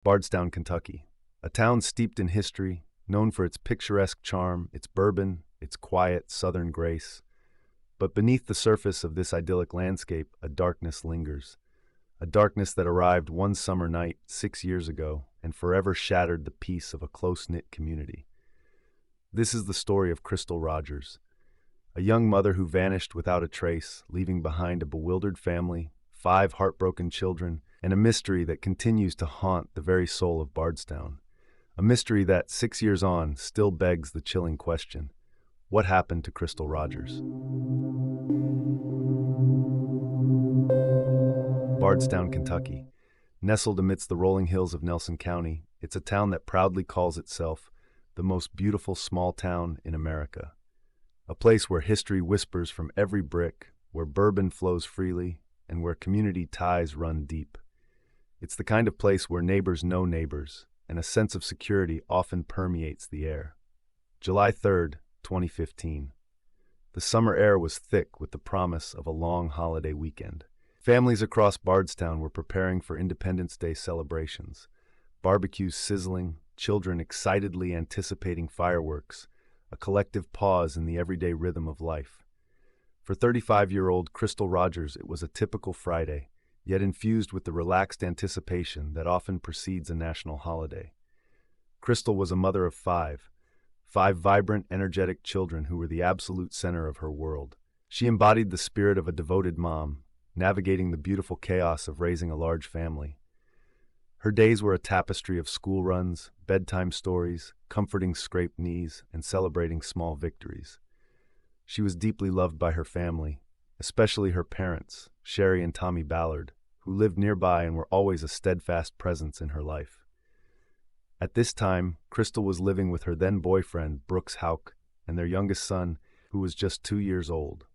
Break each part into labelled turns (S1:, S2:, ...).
S1: Bardstown, Kentucky, a town steeped in history, known for its picturesque charm, its bourbon, its quiet southern grace. But beneath the surface of this idyllic landscape, a darkness lingers, a darkness that arrived one summer night 6 years ago and forever shattered the peace of a close-knit community. This is the story of Crystal Rogers, a young mother who vanished without a trace, leaving behind a bewildered family, 5 heartbroken children, and a mystery that continues to haunt the very soul of Bardstown. A mystery that, 6 years on, still begs the chilling question: what happened to Crystal Rogers? Bardstown, Kentucky. Nestled amidst the rolling hills of Nelson County, it's a town that proudly calls itself the most beautiful small town in America. A place where history whispers from every brick, where bourbon flows freely, and where community ties run deep. It's the kind of place where neighbors know neighbors, and a sense of security often permeates the air. July 3rd, 2015. The summer air was thick with the promise of a long holiday weekend. Families across Bardstown were preparing for Independence Day celebrations, barbecues sizzling, children excitedly anticipating fireworks, a collective pause in the everyday rhythm of life. For 35-year-old Crystal Rogers, it was a typical Friday, yet infused with the relaxed anticipation that often precedes a national holiday. Crystal was a mother of 5 vibrant, energetic children who were the absolute center of her world. She embodied the spirit of a devoted mom, navigating the beautiful chaos of raising a large family. Her days were a tapestry of school runs, bedtime stories, comforting scraped knees, and celebrating small victories. She was deeply loved by her family, especially her parents, Sherry and Tommy Ballard, who lived nearby and were always a steadfast presence in her life. At this time, Crystal was living with her then-boyfriend, Brooks Houck, and their youngest son, who was just 2 years old.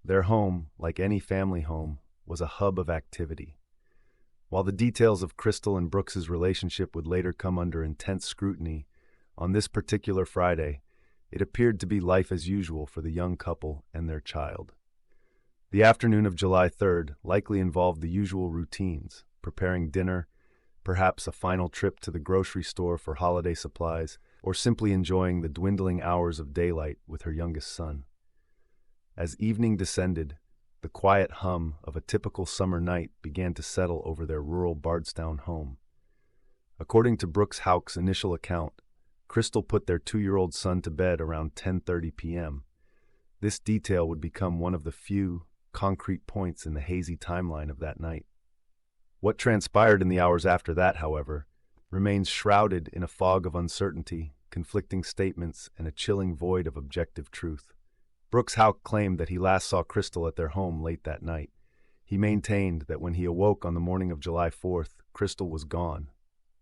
S1: Their home, like any family home, was a hub of activity. While the details of Crystal and Brooks's relationship would later come under intense scrutiny, on this particular Friday, it appeared to be life as usual for the young couple and their child. The afternoon of July 3rd likely involved the usual routines, preparing dinner, perhaps a final trip to the grocery store for holiday supplies, or simply enjoying the dwindling hours of daylight with her youngest son. As evening descended, the quiet hum of a typical summer night began to settle over their rural Bardstown home. According to Brooks Houck's initial account, Crystal put their 2-year-old son to bed around 10:30 p.m. This detail would become one of the few concrete points in the hazy timeline of that night. What transpired in the hours after that, however, remains shrouded in a fog of uncertainty, conflicting statements, and a chilling void of objective truth. Brooks Houck claimed that he last saw Crystal at their home late that night. He maintained that when he awoke on the morning of July 4th, Crystal was gone.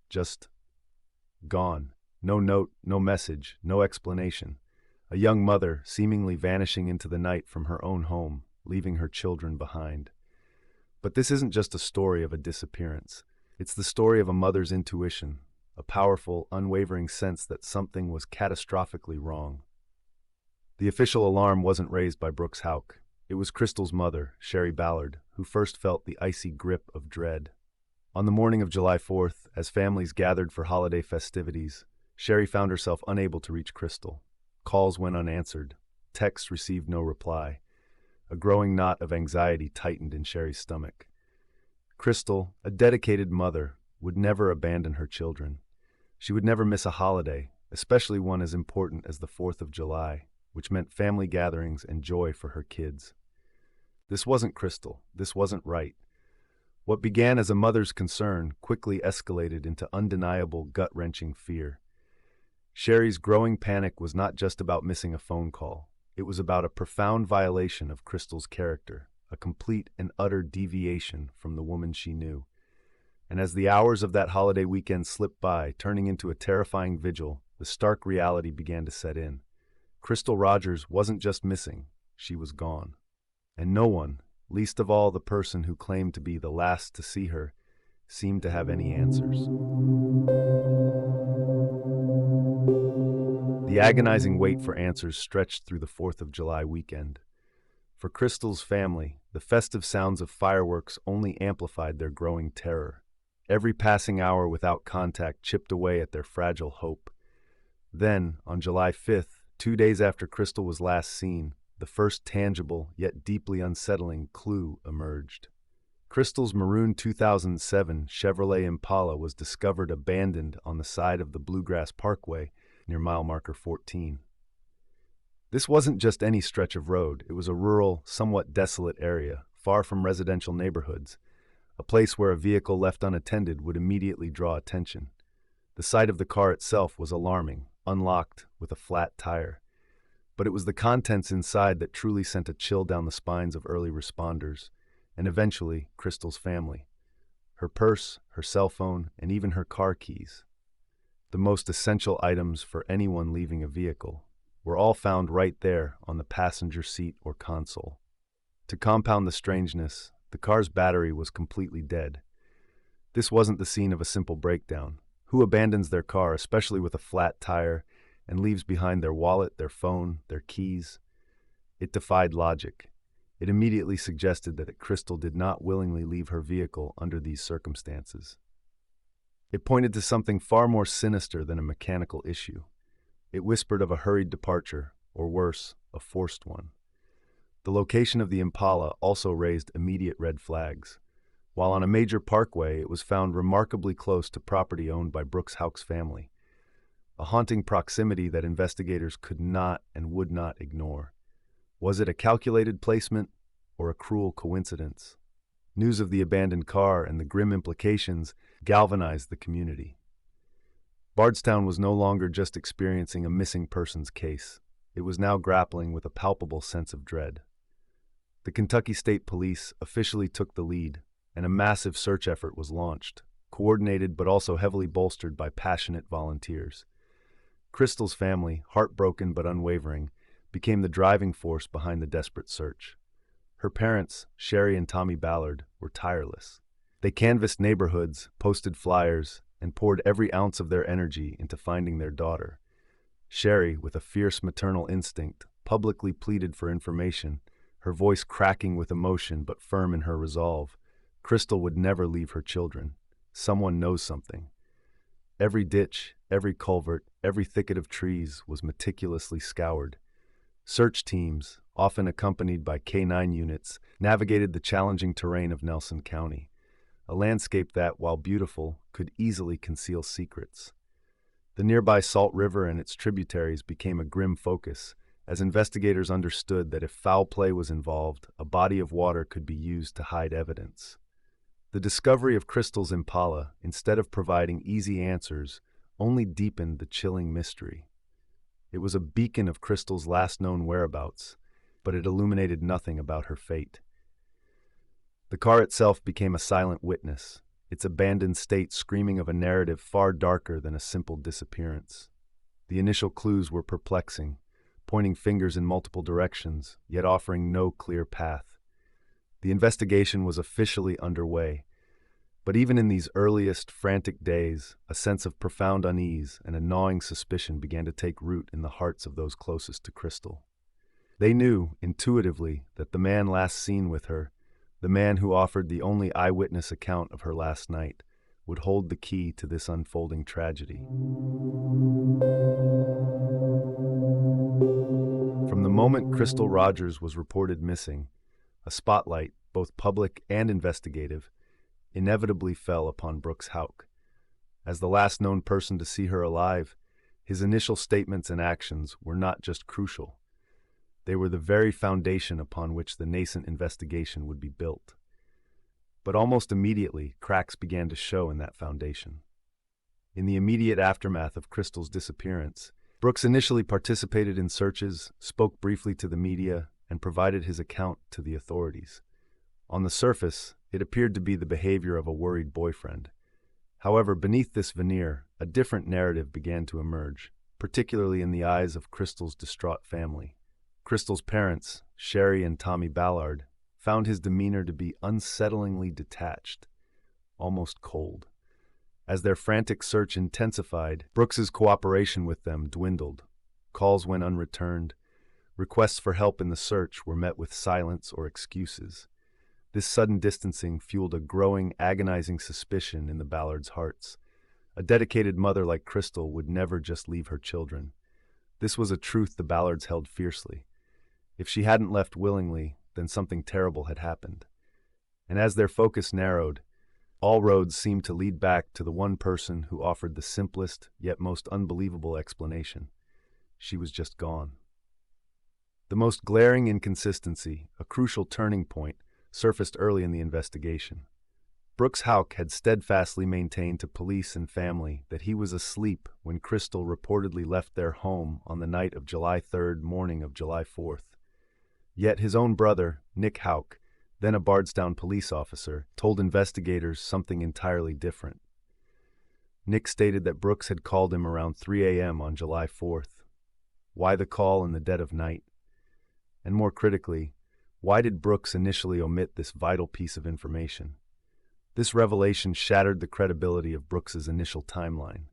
S1: Just gone. No note, no message, no explanation. A young mother seemingly vanishing into the night from her own home, leaving her children behind. But this isn't just a story of a disappearance. It's the story of a mother's intuition, a powerful, unwavering sense that something was catastrophically wrong. The official alarm wasn't raised by Brooks Houck. It was Crystal's mother, Sherry Ballard, who first felt the icy grip of dread. On the morning of July 4th, as families gathered for holiday festivities, Sherry found herself unable to reach Crystal. Calls went unanswered. Texts received no reply. A growing knot of anxiety tightened in Sherry's stomach. Crystal, a dedicated mother, would never abandon her children. She would never miss a holiday, especially one as important as the 4th of July, which meant family gatherings and joy for her kids. This wasn't Crystal. This wasn't right. What began as a mother's concern quickly escalated into undeniable, gut-wrenching fear. Sherry's growing panic was not just about missing a phone call. It was about a profound violation of Crystal's character, a complete and utter deviation from the woman she knew. And as the hours of that holiday weekend slipped by, turning into a terrifying vigil, the stark reality began to set in. Crystal Rogers wasn't just missing, she was gone. And no one, least of all the person who claimed to be the last to see her, seemed to have any answers. The agonizing wait for answers stretched through the 4th of July weekend. For Crystal's family, the festive sounds of fireworks only amplified their growing terror. Every passing hour without contact chipped away at their fragile hope. Then, on July 5th, 2 days after Crystal was last seen, the first tangible, yet deeply unsettling, clue emerged. Crystal's maroon 2007 Chevrolet Impala was discovered abandoned on the side of the Bluegrass Parkway near mile marker 14. This wasn't just any stretch of road. It was a rural, somewhat desolate area, far from residential neighborhoods, a place where a vehicle left unattended would immediately draw attention. The sight of the car itself was alarming, unlocked with a flat tire. But it was the contents inside that truly sent a chill down the spines of early responders, and eventually Crystal's family. Her purse, her cell phone, and even her car keys, the most essential items for anyone leaving a vehicle, were all found right there on the passenger seat or console. To compound the strangeness, the car's battery was completely dead. This wasn't the scene of a simple breakdown. Who abandons their car, especially with a flat tire, and leaves behind their wallet, their phone, their keys? It defied logic. It immediately suggested that Crystal did not willingly leave her vehicle under these circumstances. It pointed to something far more sinister than a mechanical issue. It whispered of a hurried departure, or worse, a forced one. The location of the Impala also raised immediate red flags. While on a major parkway, it was found remarkably close to property owned by Brooks Houck's family, a haunting proximity that investigators could not and would not ignore. Was it a calculated placement or a cruel coincidence? News of the abandoned car and the grim implications galvanized the community. Bardstown was no longer just experiencing a missing persons case. It was now grappling with a palpable sense of dread. The Kentucky State Police officially took the lead, and a massive search effort was launched, coordinated but also heavily bolstered by passionate volunteers. Crystal's family, heartbroken but unwavering, became the driving force behind the desperate search. Her parents, Sherry and Tommy Ballard, were tireless. They canvassed neighborhoods, posted flyers, and poured every ounce of their energy into finding their daughter. Sherry, with a fierce maternal instinct, publicly pleaded for information, her voice cracking with emotion but firm in her resolve. Crystal would never leave her children. Someone knows something. Every ditch, every culvert, every thicket of trees was meticulously scoured. Search teams, often accompanied by K-9 units, navigated the challenging terrain of Nelson County, a landscape that, while beautiful, could easily conceal secrets. The nearby Salt River and its tributaries became a grim focus, as investigators understood that if foul play was involved, a body of water could be used to hide evidence. The discovery of Crystal's Impala, instead of providing easy answers, only deepened the chilling mystery. It was a beacon of Crystal's last known whereabouts, but it illuminated nothing about her fate. The car itself became a silent witness, its abandoned state screaming of a narrative far darker than a simple disappearance. The initial clues were perplexing, pointing fingers in multiple directions, yet offering no clear path. The investigation was officially underway, but even in these earliest, frantic days, a sense of profound unease and a gnawing suspicion began to take root in the hearts of those closest to Crystal. They knew, intuitively, that the man last seen with her, the man who offered the only eyewitness account of her last night, would hold the key to this unfolding tragedy. From the moment Crystal Rogers was reported missing, a spotlight, both public and investigative, inevitably fell upon Brooks Houck. As the last known person to see her alive, his initial statements and actions were not just crucial. They were the very foundation upon which the nascent investigation would be built. But almost immediately, cracks began to show in that foundation. In the immediate aftermath of Crystal's disappearance, Brooks initially participated in searches, spoke briefly to the media, and provided his account to the authorities. On the surface, it appeared to be the behavior of a worried boyfriend. However, beneath this veneer, a different narrative began to emerge, particularly in the eyes of Crystal's distraught family. Crystal's parents, Sherry and Tommy Ballard, found his demeanor to be unsettlingly detached, almost cold. As their frantic search intensified, Brooks's cooperation with them dwindled. Calls went unreturned. Requests for help in the search were met with silence or excuses. This sudden distancing fueled a growing, agonizing suspicion in the Ballards' hearts. A dedicated mother like Crystal would never just leave her children. This was a truth the Ballards held fiercely. If she hadn't left willingly, then something terrible had happened. And as their focus narrowed, all roads seemed to lead back to the one person who offered the simplest yet most unbelievable explanation. She was just gone. The most glaring inconsistency, a crucial turning point, surfaced early in the investigation. Brooks Houck had steadfastly maintained to police and family that he was asleep when Crystal reportedly left their home on the night of July 3rd, morning of July 4th. Yet his own brother, Nick Houck, then a Bardstown police officer, told investigators something entirely different. Nick stated that Brooks had called him around 3 a.m. on July 4th. Why the call in the dead of night? And more critically, why did Brooks initially omit this vital piece of information? This revelation shattered the credibility of Brooks's initial timeline.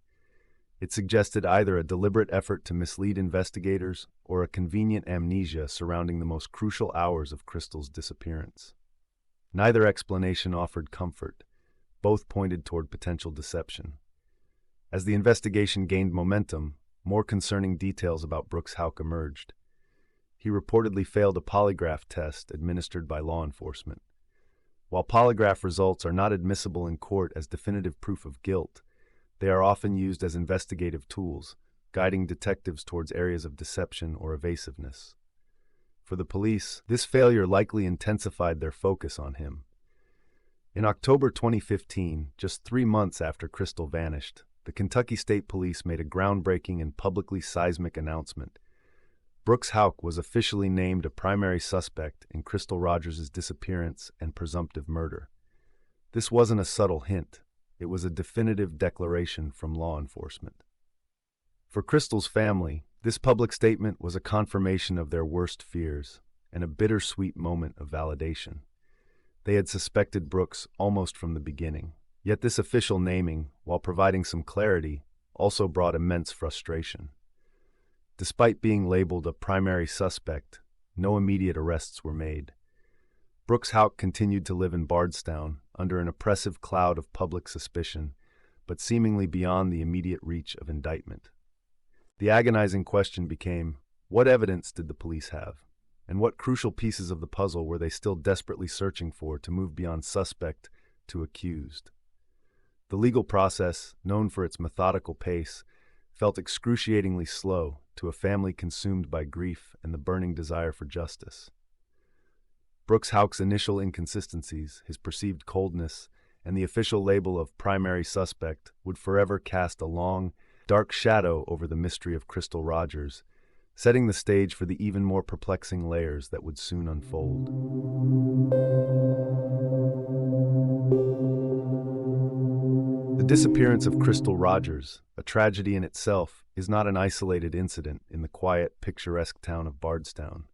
S1: It suggested either a deliberate effort to mislead investigators or a convenient amnesia surrounding the most crucial hours of Crystal's disappearance. Neither explanation offered comfort. Both pointed toward potential deception. As the investigation gained momentum, more concerning details about Brooks Houck emerged. He reportedly failed a polygraph test administered by law enforcement. While polygraph results are not admissible in court as definitive proof of guilt, they are often used as investigative tools, guiding detectives towards areas of deception or evasiveness. For the police, this failure likely intensified their focus on him. In October 2015, just 3 months after Crystal vanished, the Kentucky State Police made a groundbreaking and publicly seismic announcement. Brooks Houck was officially named a primary suspect in Crystal Rogers' disappearance and presumptive murder. This wasn't a subtle hint. It was a definitive declaration from law enforcement. For Crystal's family, this public statement was a confirmation of their worst fears and a bittersweet moment of validation. They had suspected Brooks almost from the beginning, yet this official naming, while providing some clarity, also brought immense frustration. Despite being labeled a primary suspect, no immediate arrests were made. Brooks Houck continued to live in Bardstown under an oppressive cloud of public suspicion, but seemingly beyond the immediate reach of indictment. The agonizing question became, what evidence did the police have? And what crucial pieces of the puzzle were they still desperately searching for to move beyond suspect to accused? The legal process, known for its methodical pace, felt excruciatingly slow to a family consumed by grief and the burning desire for justice. Brooks Houck's initial inconsistencies, his perceived coldness, and the official label of primary suspect would forever cast a long, dark shadow over the mystery of Crystal Rogers, setting the stage for the even more perplexing layers that would soon unfold. The disappearance of Crystal Rogers, a tragedy in itself, is not an isolated incident in the quiet, picturesque town of Bardstown.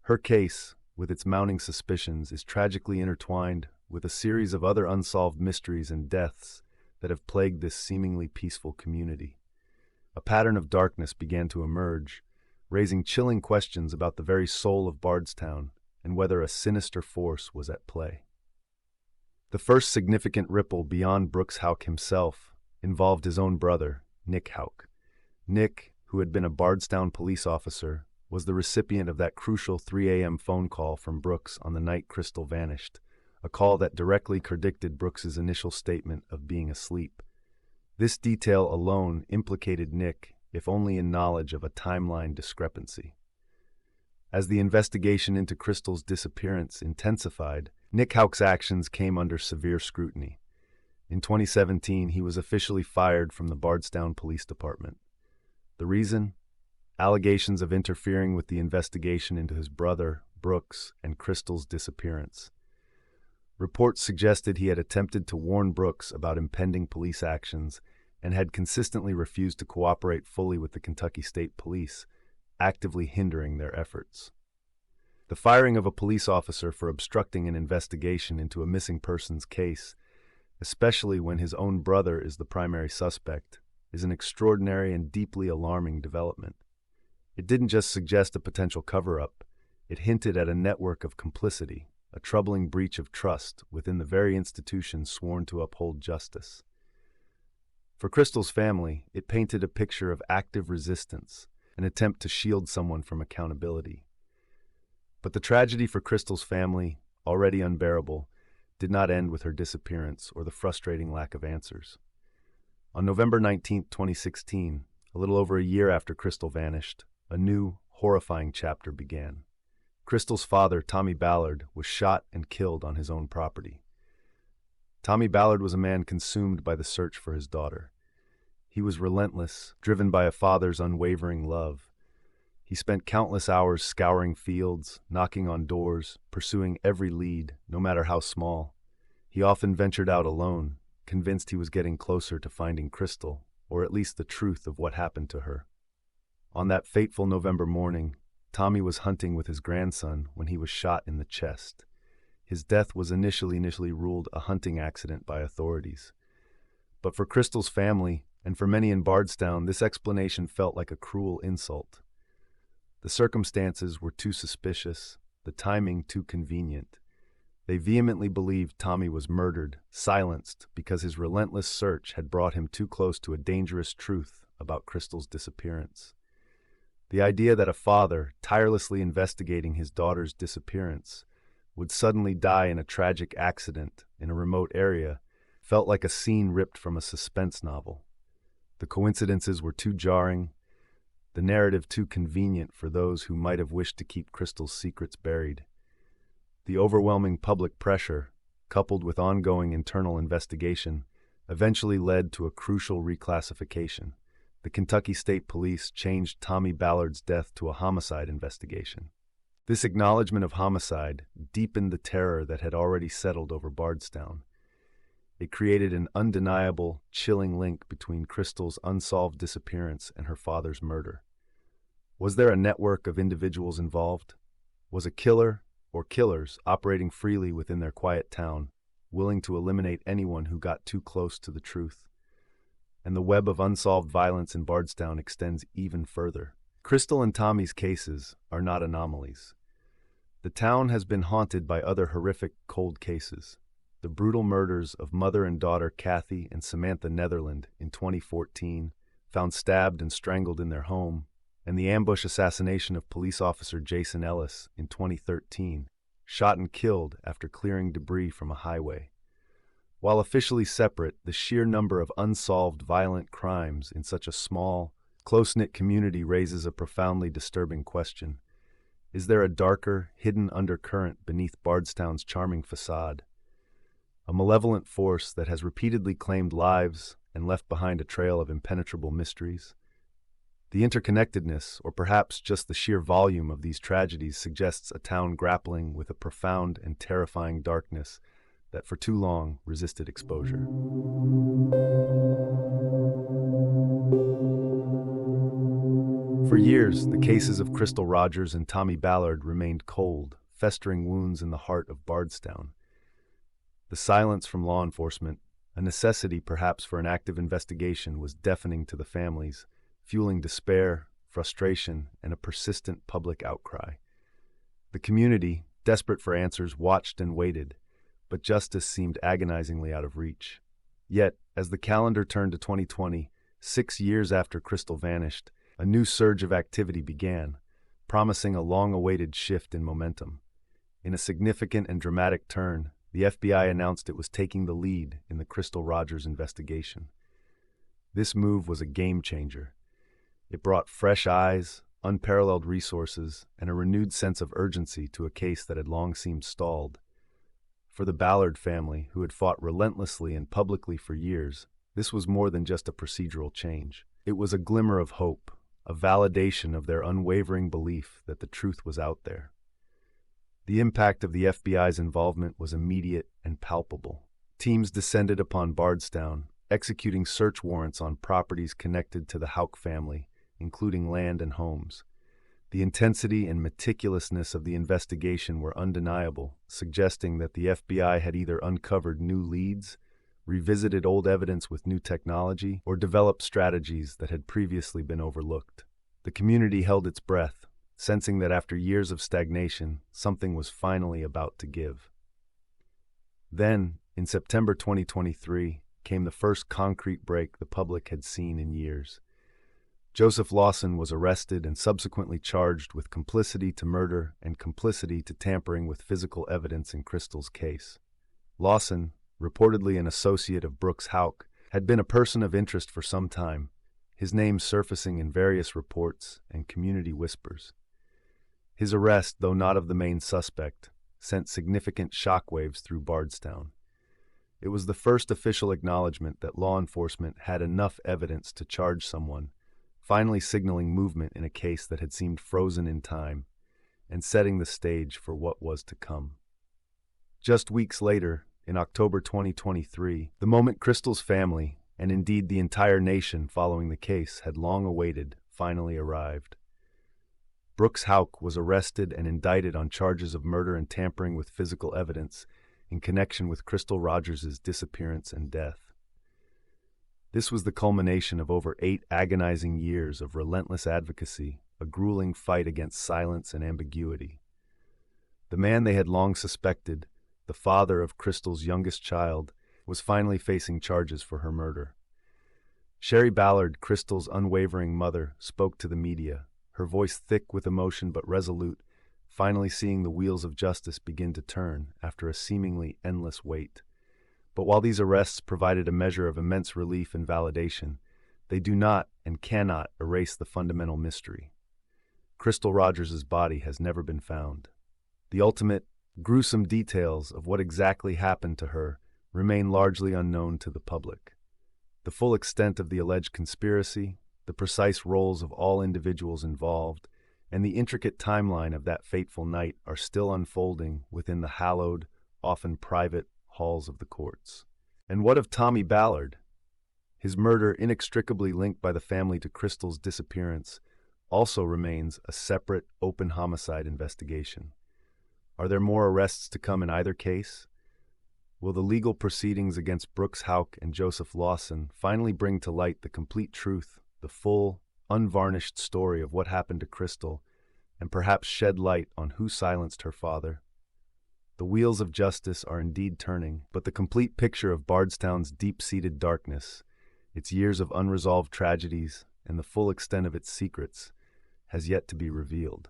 S1: Her case, with its mounting suspicions, is tragically intertwined with a series of other unsolved mysteries and deaths that have plagued this seemingly peaceful community. A pattern of darkness began to emerge, raising chilling questions about the very soul of Bardstown and whether a sinister force was at play. The first significant ripple beyond Brooks Houck himself involved his own brother, Nick Houck. Nick, who had been a Bardstown police officer, was the recipient of that crucial 3 a.m. phone call from Brooks on the night Crystal vanished, a call that directly contradicted Brooks's initial statement of being asleep. This detail alone implicated Nick, if only in knowledge of a timeline discrepancy. As the investigation into Crystal's disappearance intensified, Nick Houck's actions came under severe scrutiny. In 2017, he was officially fired from the Bardstown Police Department. The reason? Allegations of interfering with the investigation into his brother, Brooks, and Crystal's disappearance. Reports suggested he had attempted to warn Brooks about impending police actions and had consistently refused to cooperate fully with the Kentucky State Police, actively hindering their efforts. The firing of a police officer for obstructing an investigation into a missing persons case, especially when his own brother is the primary suspect, is an extraordinary and deeply alarming development. It didn't just suggest a potential cover-up, it hinted at a network of complicity, a troubling breach of trust within the very institution sworn to uphold justice. For Crystal's family, it painted a picture of active resistance, an attempt to shield someone from accountability. But the tragedy for Crystal's family, already unbearable, did not end with her disappearance or the frustrating lack of answers. On November 19, 2016, a little over a year after Crystal vanished, a new, horrifying chapter began. Crystal's father, Tommy Ballard, was shot and killed on his own property. Tommy Ballard was a man consumed by the search for his daughter. He was relentless, driven by a father's unwavering love. He spent countless hours scouring fields, knocking on doors, pursuing every lead, no matter how small. He often ventured out alone, convinced he was getting closer to finding Crystal, or at least the truth of what happened to her. On that fateful November morning, Tommy was hunting with his grandson when he was shot in the chest. His death was initially ruled a hunting accident by authorities. But for Crystal's family, and for many in Bardstown, this explanation felt like a cruel insult. The circumstances were too suspicious, the timing too convenient. They vehemently believed Tommy was murdered, silenced, because his relentless search had brought him too close to a dangerous truth about Crystal's disappearance. The idea that a father, tirelessly investigating his daughter's disappearance, would suddenly die in a tragic accident in a remote area felt like a scene ripped from a suspense novel. The coincidences were too jarring, the narrative too convenient for those who might have wished to keep Crystal's secrets buried. The overwhelming public pressure, coupled with ongoing internal investigation, eventually led to a crucial reclassification. The Kentucky State Police changed Tommy Ballard's death to a homicide investigation. This acknowledgement of homicide deepened the terror that had already settled over Bardstown. It created an undeniable, chilling link between Crystal's unsolved disappearance and her father's murder. Was there a network of individuals involved? Was a killer, or killers, operating freely within their quiet town, willing to eliminate anyone who got too close to the truth? And the web of unsolved violence in Bardstown extends even further. Crystal and Tommy's cases are not anomalies. The town has been haunted by other horrific cold cases. The brutal murders of mother and daughter Kathy and Samantha Netherland in 2014, found stabbed and strangled in their home, and the ambush assassination of police officer Jason Ellis in 2013, shot and killed after clearing debris from a highway. While officially separate, the sheer number of unsolved violent crimes in such a small, close-knit community raises a profoundly disturbing question. Is there a darker, hidden undercurrent beneath Bardstown's charming facade? A malevolent force that has repeatedly claimed lives and left behind a trail of impenetrable mysteries? The interconnectedness, or perhaps just the sheer volume of these tragedies, suggests a town grappling with a profound and terrifying darkness that for too long resisted exposure. For years, the cases of Crystal Rogers and Tommy Ballard remained cold, festering wounds in the heart of Bardstown. The silence from law enforcement, a necessity perhaps for an active investigation, was deafening to the families, fueling despair, frustration, and a persistent public outcry. The community, desperate for answers, watched and waited, but justice seemed agonizingly out of reach. Yet, as the calendar turned to 2020, 6 years after Crystal vanished, a new surge of activity began, promising a long-awaited shift in momentum. In a significant and dramatic turn, the FBI announced it was taking the lead in the Crystal Rogers investigation. This move was a game-changer. It brought fresh eyes, unparalleled resources, and a renewed sense of urgency to a case that had long seemed stalled. For the Ballard family, who had fought relentlessly and publicly for years, this was more than just a procedural change. It was a glimmer of hope, a validation of their unwavering belief that the truth was out there. The impact of the FBI's involvement was immediate and palpable. Teams descended upon Bardstown, executing search warrants on properties connected to the Houck family, including land and homes. The intensity and meticulousness of the investigation were undeniable, suggesting that the FBI had either uncovered new leads, revisited old evidence with new technology, or developed strategies that had previously been overlooked. The community held its breath, sensing that after years of stagnation, something was finally about to give. Then, in September 2023, came the first concrete break the public had seen in years. Joseph Lawson was arrested and subsequently charged with complicity to murder and complicity to tampering with physical evidence in Crystal's case. Lawson, reportedly an associate of Brooks Houck, had been a person of interest for some time, his name surfacing in various reports and community whispers. His arrest, though not of the main suspect, sent significant shockwaves through Bardstown. It was the first official acknowledgement that law enforcement had enough evidence to charge someone, finally signaling movement in a case that had seemed frozen in time and setting the stage for what was to come. Just weeks later, in October 2023, the moment Crystal's family, and indeed the entire nation following the case, had long awaited, finally arrived. Brooks Houck was arrested and indicted on charges of murder and tampering with physical evidence in connection with Crystal Rogers' disappearance and death. This was the culmination of over 8 agonizing years of relentless advocacy, a grueling fight against silence and ambiguity. The man they had long suspected, the father of Crystal's youngest child, was finally facing charges for her murder. Sherry Ballard, Crystal's unwavering mother, spoke to the media, her voice thick with emotion but resolute, finally seeing the wheels of justice begin to turn after a seemingly endless wait. But while these arrests provided a measure of immense relief and validation, they do not and cannot erase the fundamental mystery. Crystal Rogers' body has never been found. The ultimate, gruesome details of what exactly happened to her remain largely unknown to the public. The full extent of the alleged conspiracy, the precise roles of all individuals involved, and the intricate timeline of that fateful night are still unfolding within the hallowed, often private, halls of the courts. And what of Tommy Ballard? His murder, inextricably linked by the family to Crystal's disappearance, also remains a separate, open homicide investigation. Are there more arrests to come in either case? Will the legal proceedings against Brooks Houck and Joseph Lawson finally bring to light the complete truth, the full, unvarnished story of what happened to Crystal, and perhaps shed light on who silenced her father? The wheels of justice are indeed turning, but the complete picture of Bardstown's deep-seated darkness, its years of unresolved tragedies, and the full extent of its secrets, has yet to be revealed.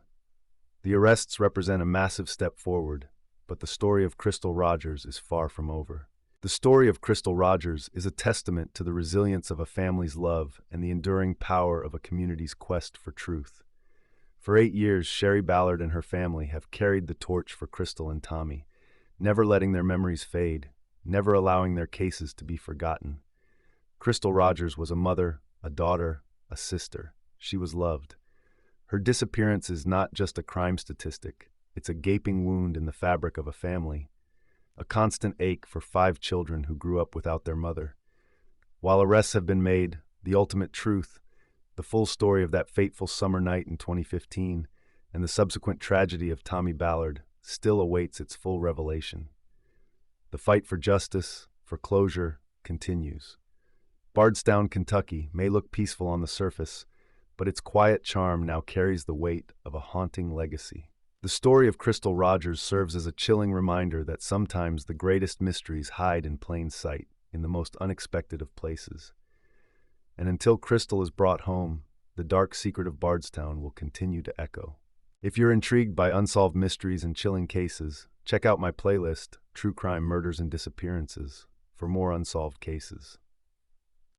S1: The arrests represent a massive step forward, but the story of Crystal Rogers is far from over. The story of Crystal Rogers is a testament to the resilience of a family's love and the enduring power of a community's quest for truth. For 8 years, Sherry Ballard and her family have carried the torch for Crystal and Tommy, never letting their memories fade, never allowing their cases to be forgotten. Crystal Rogers was a mother, a daughter, a sister. She was loved. Her disappearance is not just a crime statistic, it's a gaping wound in the fabric of a family, a constant ache for 5 children who grew up without their mother. While arrests have been made, the ultimate truth, the full story of that fateful summer night in 2015, and the subsequent tragedy of Tommy Ballard still awaits its full revelation. The fight for justice, for closure, continues. Bardstown, Kentucky may look peaceful on the surface, but its quiet charm now carries the weight of a haunting legacy. The story of Crystal Rogers serves as a chilling reminder that sometimes the greatest mysteries hide in plain sight, in the most unexpected of places. And until Crystal is brought home, the dark secret of Bardstown will continue to echo. If you're intrigued by unsolved mysteries and chilling cases, check out my playlist, True Crime Murders and Disappearances, for more unsolved cases.